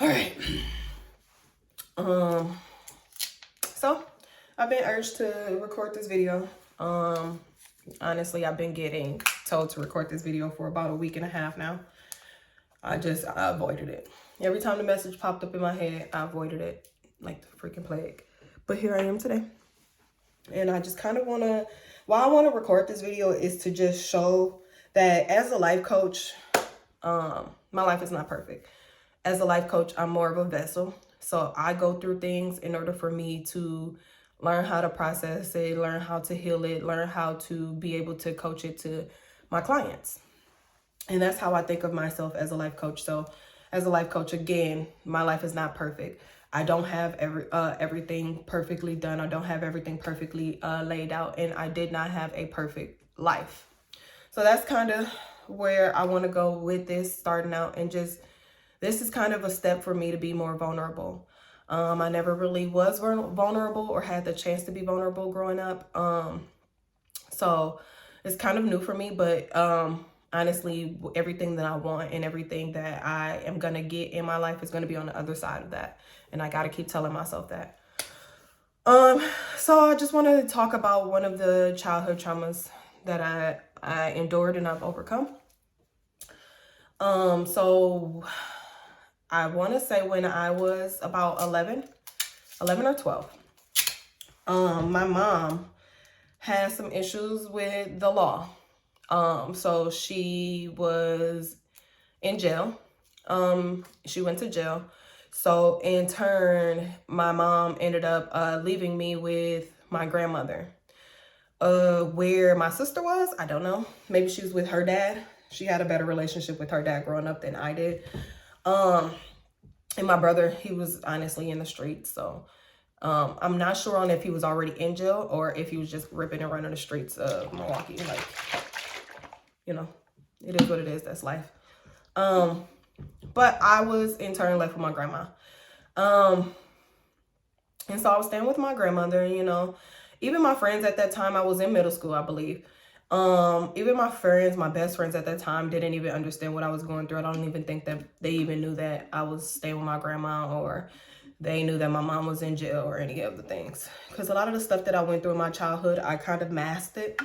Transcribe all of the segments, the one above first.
All right. So I've been urged to record this video. Honestly, I've been getting told to record this video for about a week and a half now. I avoided it. Every time the message popped up in my head, I avoided it like the freaking plague. But here I am today. And I just kind of want to, why I want to record this video is to just show that as a life coach, my life is not perfect. As a life coach, I'm more of a vessel. So I go through things in order for me to learn how to process it, learn how to heal it, learn how to be able to coach it to my clients. And that's how I think of myself as a life coach. So as a life coach, again, my life is not perfect. I don't have everything perfectly done. I don't have everything perfectly laid out. And I did not have a perfect life. So that's kind of where I want to go with this starting out, and just, this is kind of a step for me to be more vulnerable. I never really was vulnerable or had the chance to be vulnerable growing up. So it's kind of new for me, but honestly, everything that I want and everything that I am going to get in my life is going to be on the other side of that. And I got to keep telling myself that. So I just wanted to talk about one of the childhood traumas that I endured and I've overcome. So I want to say when I was about 11 or 12, my mom had some issues with the law. So she was in jail. She went to jail. So in turn, my mom ended up leaving me with my grandmother. Where my sister was, I don't know. Maybe she was with her dad. She had a better relationship with her dad growing up than I did. And my brother, he was honestly in the streets. So I'm not sure on if he was already in jail or if he was just ripping and running the streets of Milwaukee. Like, you know, it is what it is. That's life. But I was in turn left with my grandma. And so I was staying with my grandmother, and, you know, even my friends at that time, I was in middle school, I believe. Even my friends, my best friends at that time, didn't even understand what I was going through. I don't even think that they even knew that I was staying with my grandma, or they knew that my mom was in jail, or any of the things. Because a lot of the stuff that I went through in my childhood, I kind of masked it.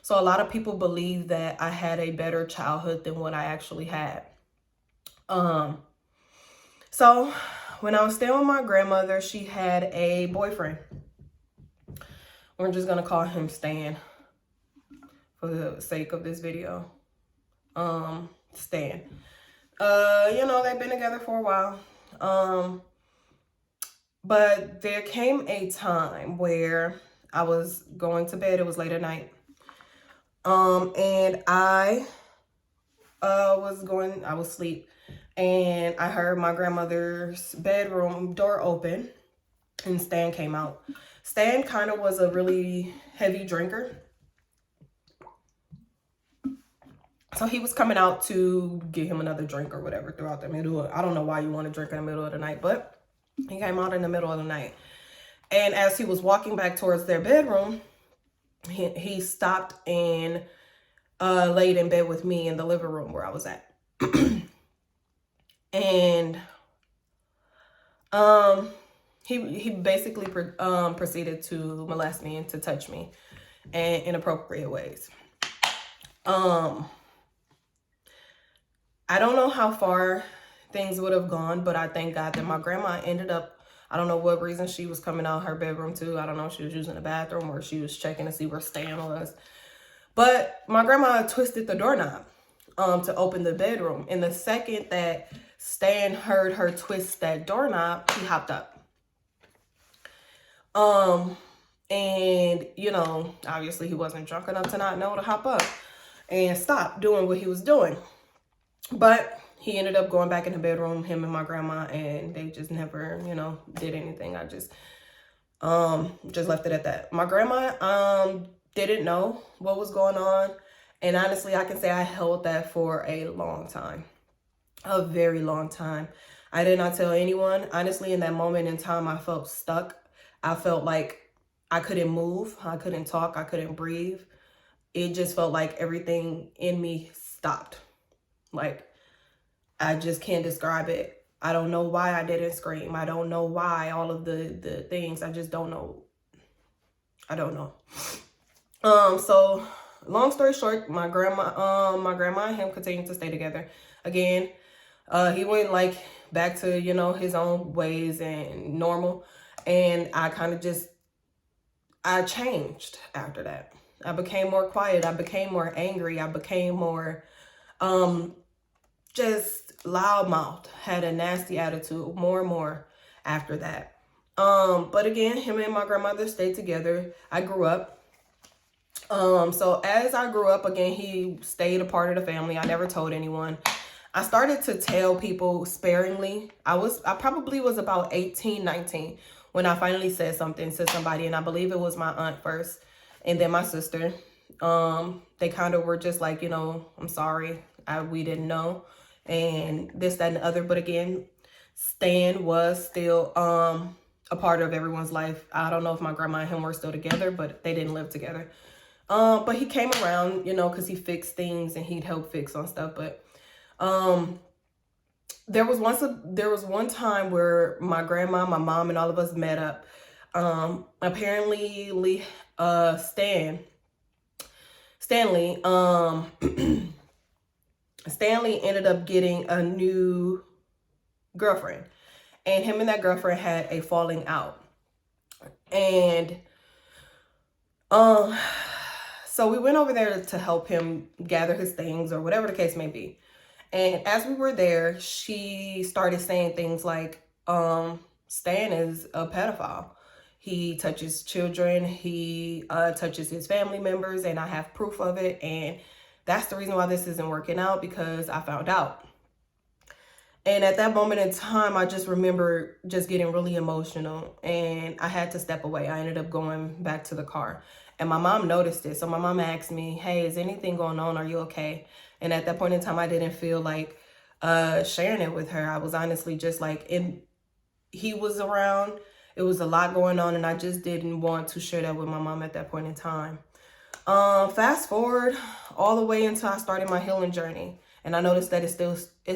So a lot of people believe that I had a better childhood than what I actually had. So when I was staying with my grandmother, she had a boyfriend. We're just gonna call him Stan for the sake of this video. Stan. You know, they've been together for a while. But there came a time where I was going to bed. It was late at night. And I was asleep, and I heard my grandmother's bedroom door open, and Stan came out. Stan kind of was a really heavy drinker. So he was coming out to get him another drink or whatever throughout the middle. I don't know why you want to drink in the middle of the night, but he came out in the middle of the night. And as he was walking back towards their bedroom, he stopped and laid in bed with me in the living room where I was at. And he basically proceeded to molest me and to touch me in inappropriate ways. I don't know how far things would have gone, but I thank God that my grandma ended up, I don't know what reason she was coming out her bedroom too. I don't know if she was using the bathroom or she was checking to see where Stan was. But my grandma twisted the doorknob to open the bedroom. And the second that Stan heard her twist that doorknob, he hopped up. And, you know, obviously he wasn't drunk enough to not know to hop up and stop doing what he was doing. But he ended up going back in the bedroom, him and my grandma, and they just never, you know, did anything. I just left it at that. My grandma didn't know what was going on. And honestly, I can say I held that for a long time. A very long time. I did not tell anyone. Honestly, in that moment in time, I felt stuck. I felt like I couldn't move. I couldn't talk. I couldn't breathe. It just felt like everything in me stopped. Like, I just can't describe it. I don't know why I didn't scream. I don't know why all of the things. I just don't know. I don't know. So long story short, my grandma and him continued to stay together. Again, he went like back to, you know, his own ways and normal. And I kind of just, I changed after that. I became more quiet. I became more angry. I became more, just loudmouthed, had a nasty attitude more and more after that. But again, him and my grandmother stayed together. I grew up. So as I grew up, again, he stayed a part of the family. I never told anyone. I started to tell people sparingly. I probably was about 18, 19 when I finally said something to somebody, and I believe it was my aunt first and then my sister. They kind of were just like, you know, I'm sorry, we didn't know, and this, that, and the other. But again, Stan was still a part of everyone's life. I don't know if my grandma and him were still together, but they didn't live together. But he came around, you know, because he fixed things and he'd help fix on stuff. But there was one time where my grandma, my mom, and all of us met up. Apparently, Stanley Stanley ended up getting a new girlfriend, and him and that girlfriend had a falling out. And so we went over there to help him gather his things or whatever the case may be. And as we were there, she started saying things like, Stan is a pedophile. He touches children. He touches his family members, and I have proof of it. And that's the reason why this isn't working out, because I found out. And at that moment in time, I just remember just getting really emotional, and I had to step away. I ended up going back to the car, and my mom noticed it. So my mom asked me, hey, is anything going on? Are you okay? And at that point in time, I didn't feel like sharing it with her. I was honestly just like, he was around. It was a lot going on, and I just didn't want to share that with my mom at that point in time. Fast forward all the way until I started my healing journey, and I noticed that it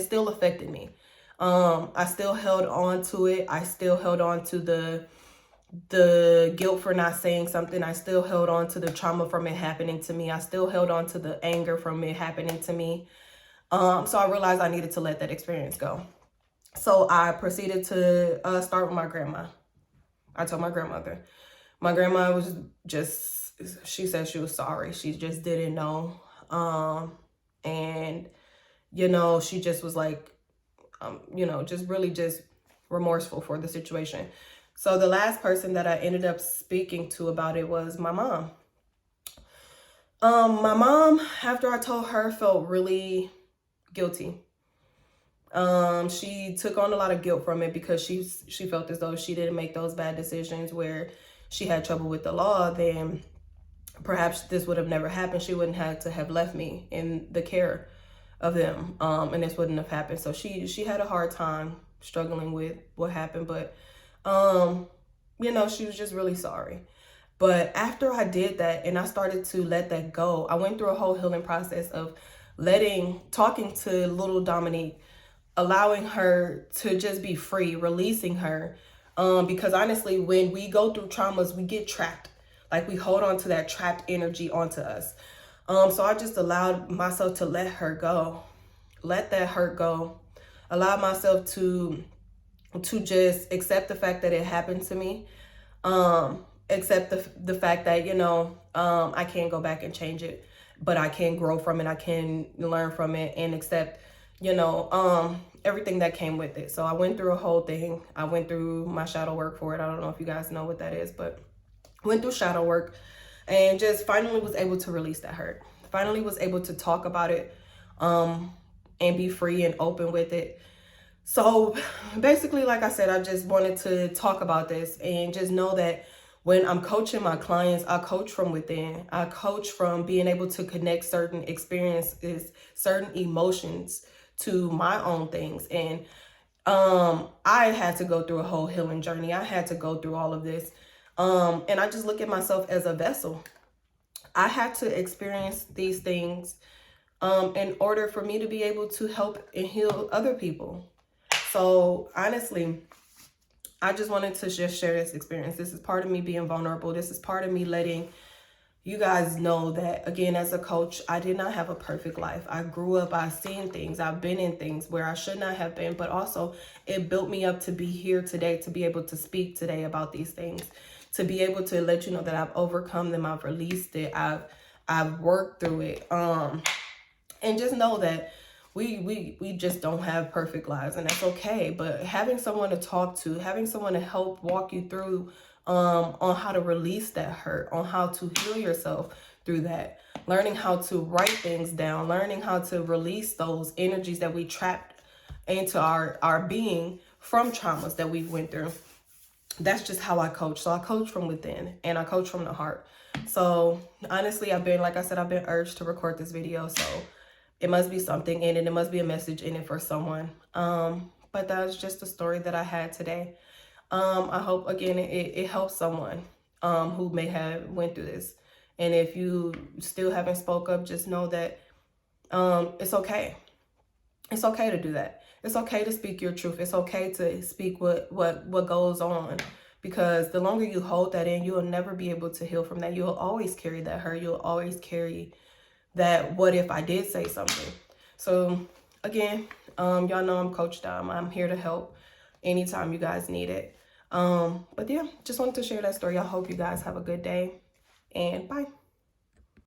still affected me. I still held on to it. I still held on to the guilt for not saying something. I still held on to the trauma from it happening to me. I still held on to the anger from it happening to me. So I realized I needed to let that experience go. So I proceeded to start with my grandma. I told my grandmother. My grandma was just, she said she was sorry. She just didn't know. And, you know, she just was like, you know, just really just remorseful for the situation. So the last person that I ended up speaking to about it was my mom. My mom, after I told her, felt really guilty. She took on a lot of guilt from it because she felt as though if she didn't make those bad decisions where she had trouble with the law, then perhaps this would have never happened. She wouldn't have to have left me in the care of them, and this wouldn't have happened. So she had a hard time struggling with what happened, but you know, she was just really sorry. But after I did that and I started to let that go, I went through a whole healing process of talking to little Dominique, allowing her to just be free, releasing her. Because honestly, when we go through traumas, we get trapped. Like, we hold on to that trapped energy onto us. So I just allowed myself to let her go, let that hurt go, allow myself to just accept the fact that it happened to me, accept the fact that, you know, I can't go back and change it, but I can grow from it, I can learn from it, and accept, you know, everything that came with it. So I went through a whole thing. I went through my shadow work for it. I don't know if you guys know what that is, but went through shadow work and just finally was able to release that hurt. Finally was able to talk about it, and be free and open with it. So basically, like I said, I just wanted to talk about this and just know that when I'm coaching my clients, I coach from within. I coach from being able to connect certain experiences, certain emotions to my own things. And I had to go through a whole healing journey. I had to go through all of this. And I just look at myself as a vessel. I had to experience these things in order for me to be able to help and heal other people. So honestly, I just wanted to just share this experience. This is part of me being vulnerable. This is part of me letting you guys know that, again, as a coach, I did not have a perfect life. I grew up, I've seen things, I've been in things where I should not have been, but also it built me up to be here today, to be able to speak today about these things, to be able to let you know that I've overcome them, I've released it, I've worked through it. And just know that we just don't have perfect lives, and that's okay. But having someone to talk to, having someone to help walk you through on how to release that hurt, on how to heal yourself through that, learning how to write things down, learning how to release those energies that we trapped into our being from traumas that we went through. That's just how I coach. So I coach from within and I coach from the heart. So honestly, like I said, I've been urged to record this video. So it must be something in it. It must be a message in it for someone. But that's just a story that I had today. I hope, again, it helps someone who may have went through this. And if you still haven't spoke up, just know that it's okay. It's okay to do that. It's okay to speak your truth. It's okay to speak what goes on. Because the longer you hold that in, you'll never be able to heal from that. You'll always carry that hurt. You'll always carry that what if I did say something. So again, y'all know I'm Coach Dom. I'm here to help anytime you guys need it. But yeah, just wanted to share that story. I hope you guys have a good day, and bye.